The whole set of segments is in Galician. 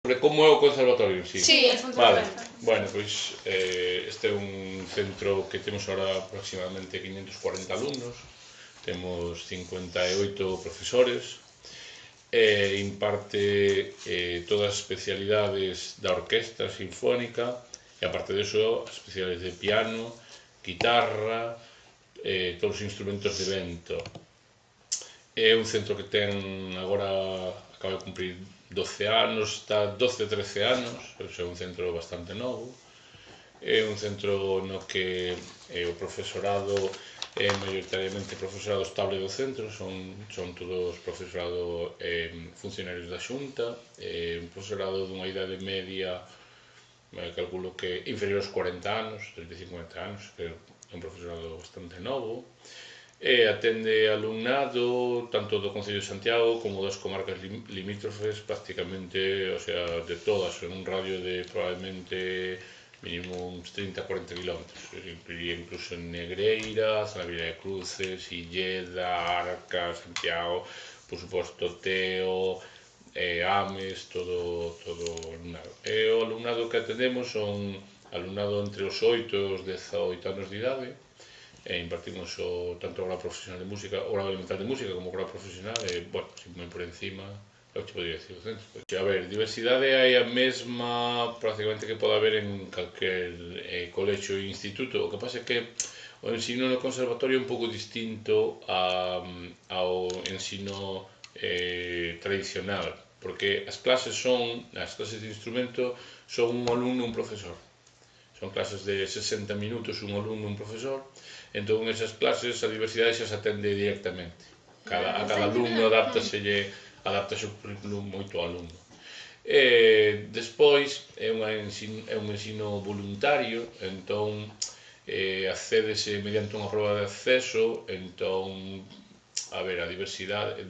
Sobre como é o conservatorio, si. Sí, vale. Bueno, pois este é un centro que temos ahora aproximadamente 540 alumnos, temos 58 profesores, imparte todas as especialidades da orquestra sinfónica e aparte diso as especialidades de piano, guitarra, todos os instrumentos de vento. É un centro que ten agora, acaba de cumprir 12 anos, está 12-13 anos, é un centro bastante novo. É un centro no que o profesorado é maioritariamente profesorado estable do centro, son todos profesorado funcionarios da Xunta, un profesorado dunha idade media, calculo que inferior aos 40 anos, 35-40 anos, que é un profesorado bastante novo. Atende alumnado tanto do Concello de Santiago como das comarcas limítrofes, prácticamente, o sea, de todas, en un radio de probablemente mínimo uns 30-40 kilómetros, incluso en Negreira, Zona Vila de Cruces, Illeda, Arca, Santiago, por suposto Teo, Ames, todo o alumnado. O alumnado que atendemos son alumnado entre os 8 e os 18 anos de idade, impartimos tanto o grado profesional de música, o grado elemental de música como o grado profesional, bueno, moi por encima, é o que podría decir o centro. A ver, diversidade hai a mesma prácticamente que pode haber en calquer colexio e instituto, o que pasa é que o ensino no conservatorio é un pouco distinto ao ensino tradicional, porque as clases de instrumento son un alumno e un profesor. Son clases de 60 minutos, un alumno e un profesor, entón esas clases a diversidade xa se atende directamente. A cada alumno adaptase o currículum moito ao alumno. Despois é un ensino voluntario, entón accédese mediante unha proba de acceso, entón, a ver, a diversidade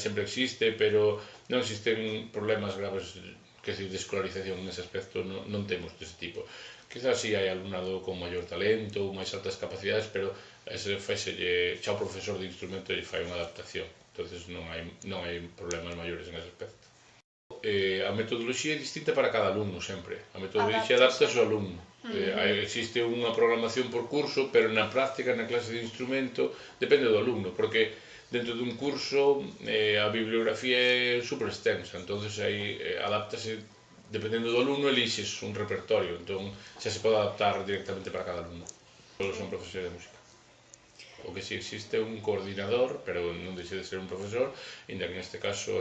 sempre existe, pero non existen problemas graves, que de escolarización nese aspecto non temos dese tipo. Quizás si hai alumnado con maior talento ou máis altas capacidades, pero xa o profesor de instrumento lle fai unha adaptación, entonces non hai problemas maiores en ese aspecto. A metodoloxía é distinta para cada alumno sempre, a metodoloxía adapta ao alumno. Existe unha programación por curso, pero na práctica, na clase de instrumento, depende do alumno, porque dentro dun curso a bibliografía é super extensa, entonces aí adaptase. Dependendo do alumno, elixes un repertorio, entón xa se pode adaptar directamente para cada alumno. Todos son profesores de música. O que si existe un coordinador, pero non deixe de ser un profesor, inda que neste caso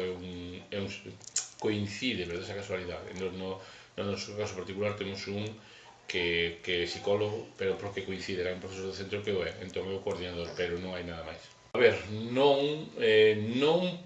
coincide, pero desa casualidade. No noso caso particular temos un que é psicólogo, pero porque coincide, era un profesor do centro que o é, entón é o coordinador, pero non hai nada máis. A ver, non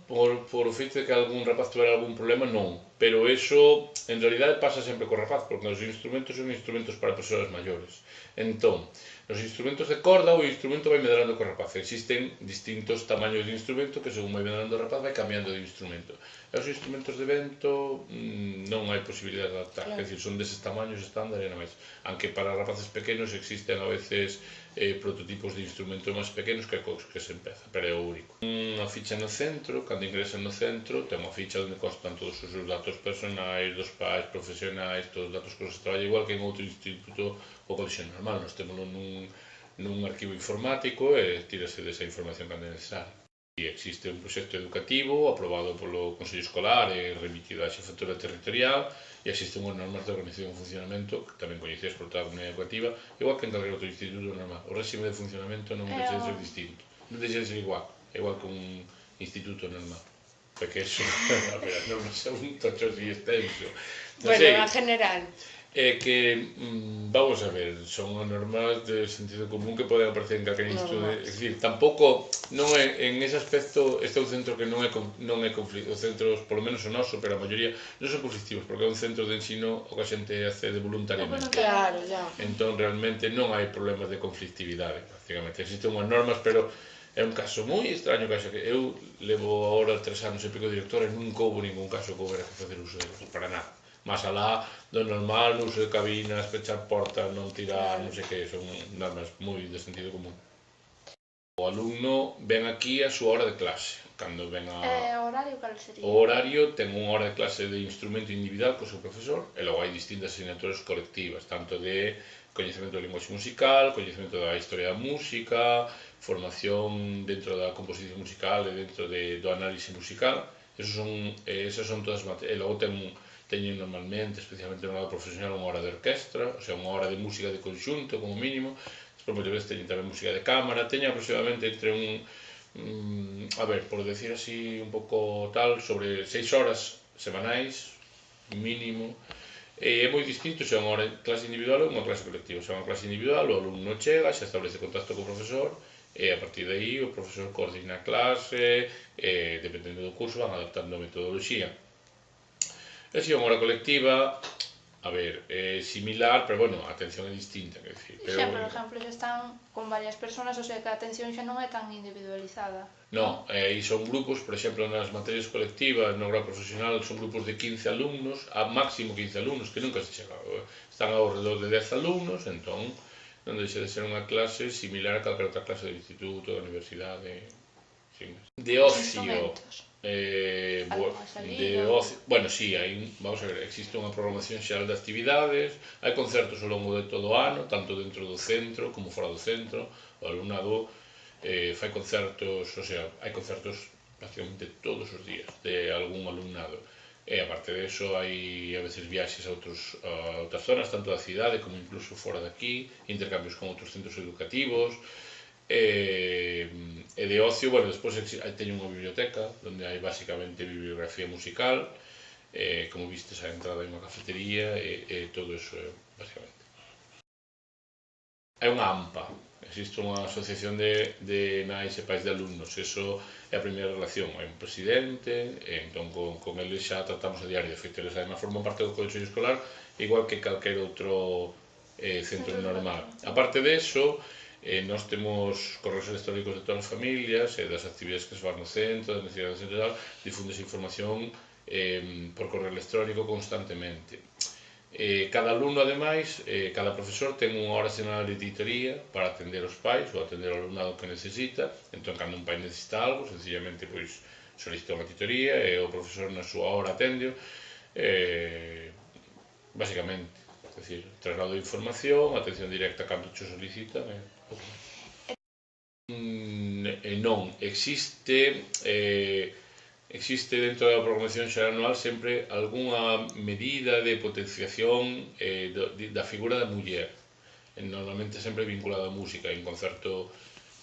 por o feito de que algún rapaz tuvera algún problema, non, pero eso en realidade pasa sempre co rapaz, porque os instrumentos son instrumentos para persoas maiores. Entón, nos instrumentos de corda o instrumento vai medrando co rapaz, existen distintos tamaños de instrumento que según vai medrando o rapaz vai cambiando de instrumento. E os instrumentos de vento non hai posibilidade de adaptar, é dicir, son deses tamaños estándar e non máis, aunque para rapaces pequenos existen a veces prototipos de instrumentos máis pequenos que se empeza, pero é o único. Unha ficha no centro, cando ingresan no centro, ten unha ficha onde constan todos os seus datos personais, dos pais, profesionais, todos os datos que se traballa, igual que en outro instituto ou colexio normal, nos temos nun arquivo informático e tírase desa información cando é necesario. E existe un proxecto educativo aprobado polo Consello Escolar e remitido á Xefatura Territorial, e existen unhas normas de organización e funcionamento que tamén coñecidas por toda a comunidade educativa, igual que en calquer outro instituto normal. O réxime de funcionamento non deixa de ser distinto, non deixa de ser igual que un instituto normal. Porque eso, a ver, as normas son un tocho así extenso. Bueno, en general. É que, vamos a ver, son normas de sentido común que poden aparecer en calquer instituto. É dicir, tampouco, non é, en ese aspecto, este é un centro que non é conflictivo. Os centros, polo menos o noso, pero a maioría, non son conflictivos, porque é un centro de ensino o que a xente accede voluntariamente. Claro, ya. Entón, realmente, non hai problemas de conflictividade, prácticamente. Existen unhas normas, pero é un caso moi extraño, que eu levo agora 3 anos e pico de director e nunca houve ningún caso que houbera que facer uso deles, para nada. Más alá do normal, no uso de cabinas, pechar portas, non tirar, non sei que, son normas moi de sentido común. O alumno ven aquí a súa hora de clase. Cando ven o horario cal sería? O horario ten unha hora de clase de instrumento individual co seu profesor e logo hai distintas asignaturas colectivas, tanto de coñecemento da linguaxe musical, coñecemento da historia da música, formación dentro da composición musical e dentro do análise musical. Esas son todas as materias. E logo teñen normalmente, especialmente no lado profesional, unha hora de orquestra, o sea, unha hora de música de conxunto, como mínimo. Despois, moitas veces, teñen tamén música de cámara. Teñen aproximadamente entre a ver, por decir así un pouco tal, sobre 6 horas semanais, mínimo. É moi distinto se é unha clase individual ou unha clase colectiva. Se é unha clase individual, o alumno chega, xa establece contacto co profesor, e a partir de aí o profesor coordina a clase, e dependendo do curso van adaptando a metodoloxía. E se é unha hora colectiva, a ver, é similar, pero bueno, a atención é distinta, quer dicir. Xa, por exemplo, xa están con varias personas, o sea que a atención xa non é tan individualizada. Non, aí son grupos, por exemplo, nas materias colectivas, no grado profesional, son grupos de 15 alumnos, a máximo 15 alumnos, que nunca se chega. Están ao redor de 10 alumnos, entón, non deixa de ser unha clase similar a calquera outra clase de instituto, de universidade, sin máis. De ocio, bueno, sí, vamos a ver, existe unha programación xeral de actividades, hai concertos ao longo de todo o ano, tanto dentro do centro como fora do centro, o alumnado fai concertos, o sea, hai concertos prácticamente todos os días de algún alumnado. E aparte de eso, hai a veces viaxes a outras zonas, tanto da cidade como incluso fora daqui, intercambios con outros centros educativos. E de ocio, bueno, despois teño unha biblioteca onde hai basicamente bibliografía musical, como vistes a entrada hai unha cafetería e todo eso, basicamente. Hai unha AMPA, existe unha asociación de nais e pais de alumnos, eso é a primeira relación. Hai un presidente, e entón con eles xa tratamos a diario. De feito, eles además forman parte do Consello Escolar, igual que calquer outro centro normal. A parte de eso, nós temos correos electrónicos de todas as familias e das actividades que se fan no centro, das necesidades do centro e tal, difundes información por correo electrónico constantemente. Cada alumno, ademais, cada profesor ten unha hora semanal de editoría para atender os pais ou atender o alumnado que necesita. Entón, cando un pai necesita algo, sencillamente solicita unha editoría e o profesor na súa hora atende, basicamente. É dicir, traslado de información, atención directa cando cho solicitan, non, existe dentro da programación xeral anual sempre algunha medida de potenciación da figura da muller, normalmente sempre vinculada á música, en concerto,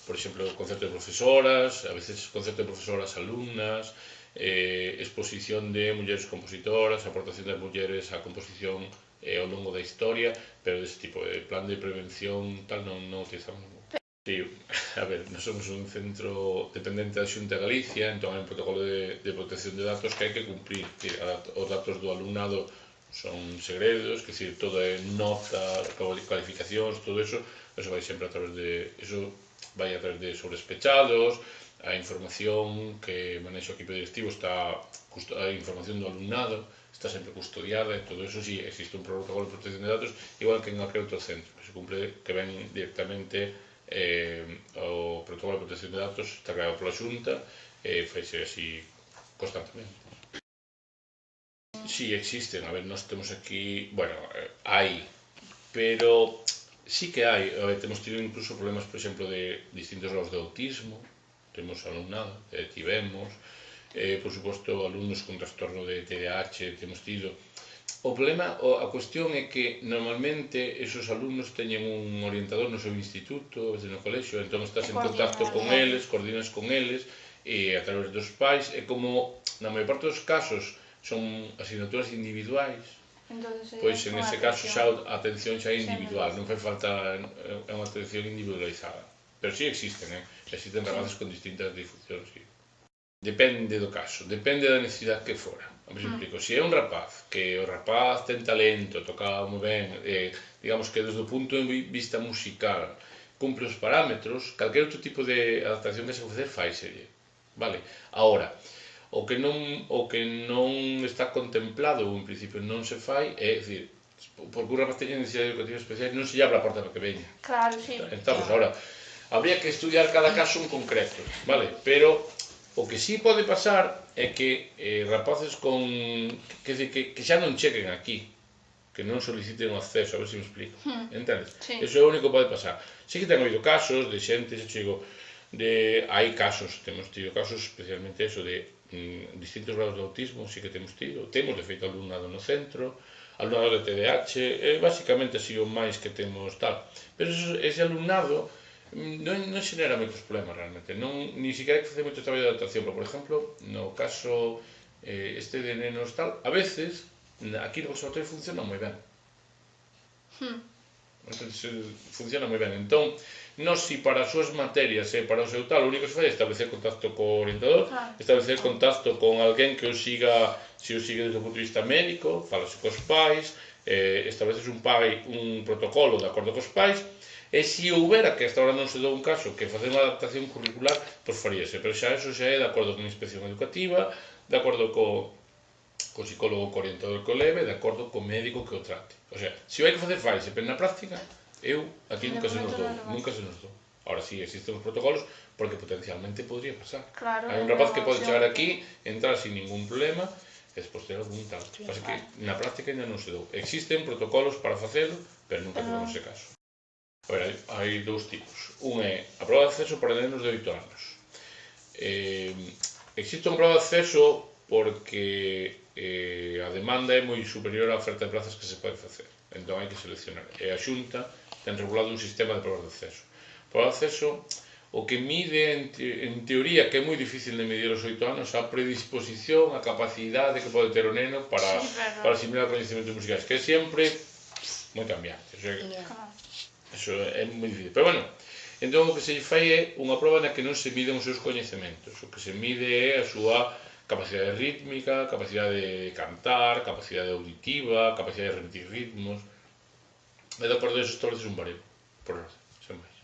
por exemplo, concerto de profesoras, a veces concerto de profesoras alumnas, exposición de mulleres compositoras, aportación das mulleres á composición ao longo da historia, pero dese tipo de plan de prevención tal non utilizamos. Sí, a ver, nós somos un centro dependente da Xunta de Galicia, entón hai un protocolo de protección de datos que hai que cumprir. Os datos do alumnado son segredos, que decir, todo é nota, cualificacións, todo eso vai sempre a través de sobrespechados, a información que manexa o equipo directivo a información do alumnado está sempre custodiada e todo eso. Sí, existe un protocolo de protección de datos igual que en aquel outro centro, que se cumple, que ven directamente o protocolo de protección de datos está creado pola Xunta e faise así constantemente. Sí, existen, a ver, nós temos aquí, bueno, hai, pero sí que hai, temos tido incluso problemas, por exemplo, de distintos graus de autismo, temos alumnado, tivemos, por suposto, alumnos con trastorno de TDAH, temos tido. O problema, a cuestión é que normalmente esos alumnos teñen un orientador no seu instituto, a veces no colexio, entón estás en contacto con eles, coordinas con eles, e a través dos pais, e como na maior parte dos casos son asignaturas individuais, pois en ese caso xa a atención xa é individual, non fai falta, é unha atención individualizada. Pero sí existen rapaces con distintas disfuncións, sí. Depende do caso, depende da necesidade que fora. Me explico, se é un rapaz, que o rapaz ten talento, toca moi ben, digamos que desde o punto de vista musical cumpre os parámetros, calquer outro tipo de adaptación que se facer faiselle, vale? Ahora, o que non está contemplado ou en principio non se fai é dicir, porque un rapaz teña necesidades educativas especiais non se lle abre a porta para que veña. Claro, sí. Estamos, ahora, habría que estudiar cada caso en concreto, vale? Pero o que sí pode pasar é que rapaces con... que xa non cheguen aquí, que non soliciten o acceso, a ver se me explico, entendes? Sí. Eso é o único que pode pasar. Sí que ten habido casos de xente, xa chego, hai casos, temos tido casos especialmente eso de distintos grados de autismo, sí que temos tido, temos de feito alumnado no centro, alumnado de TDAH, basicamente así o máis que temos tal, pero ese alumnado non xenera moitos problemas realmente, ni siquiera hai que facer moito traballo de adaptación, pero por exemplo, no caso este de nenos tal, a veces aquí no conservatorio funciona moi ben. Funciona moi ben, entón non si para as súas materias e para o seu tal, o único que se fai é establecer contacto co orientador, establecer contacto con alguén que o siga, se o sigue desde o punto de vista médico, falase cos pais, estableces un protocolo de acordo cos pais, e se houbera, que hasta ahora non se dou un caso, que facer unha adaptación curricular, pois faríase, pero xa eso xa é de acordo con a inspección educativa, de acordo co psicólogo, co orientador que o leve, de acordo co médico que o trate. O sea, se o hai que facer faise, pero na práctica, aquí nunca se nos dou. Ahora sí, existen os protocolos, porque potencialmente podría pasar. Hai un rapaz que pode chegar aquí, entrar sin ningún problema, e despois ter algún tal. Pasa que na práctica ainda non se dou. Existen protocolos para facelo, pero nunca se dou ese caso. A ver, hai dous tipos. Un é a proba de acceso para nenos de 8 anos. Existe unha proba de acceso porque a demanda é moi superior á oferta de plazas que se pode facer. Entón hai que seleccionar. E a Xunta ten regulado un sistema de probas de acceso. A proba de acceso, o que mide, en teoría, que é moi difícil de medir aos 8 anos, a predisposición, a capacidade que pode ter o neno para asimilar coñecementos musicais, que é sempre moi cambiante. Eso é moi difícil. Pero bueno, entón o que se fai é unha proba na que non se miden os seus coñecementos. O que se mide é a súa capacidade rítmica, capacidade de cantar, capacidade auditiva, capacidade de repetir ritmos. E de acordo a eso estableces un baremo, por orden, sen máis.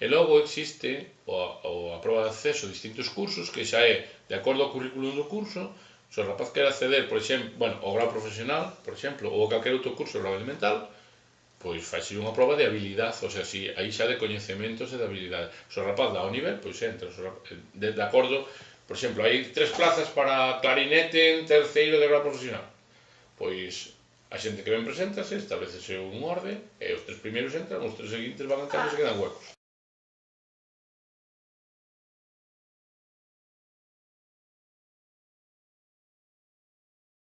E logo existe a proba de acceso a distintos cursos, que xa é de acordo ao currículum do curso. Se o rapaz quer acceder, por exemplo, ao grau profesional, por exemplo, ou a calquer outro curso do grau elemental, pois faise unha proba de habilidade, o sea, aí xa de coñecementos e de habilidade. Se o rapaz dá o nivel, pois entra, de acordo, por exemplo, hai 3 plazas para clarinete en terceiro de grau profesional, pois a xente que ven preséntase, establecese un orde, e os 3 primeiros entran, os 3 seguintes van entrando e se quedan huecos.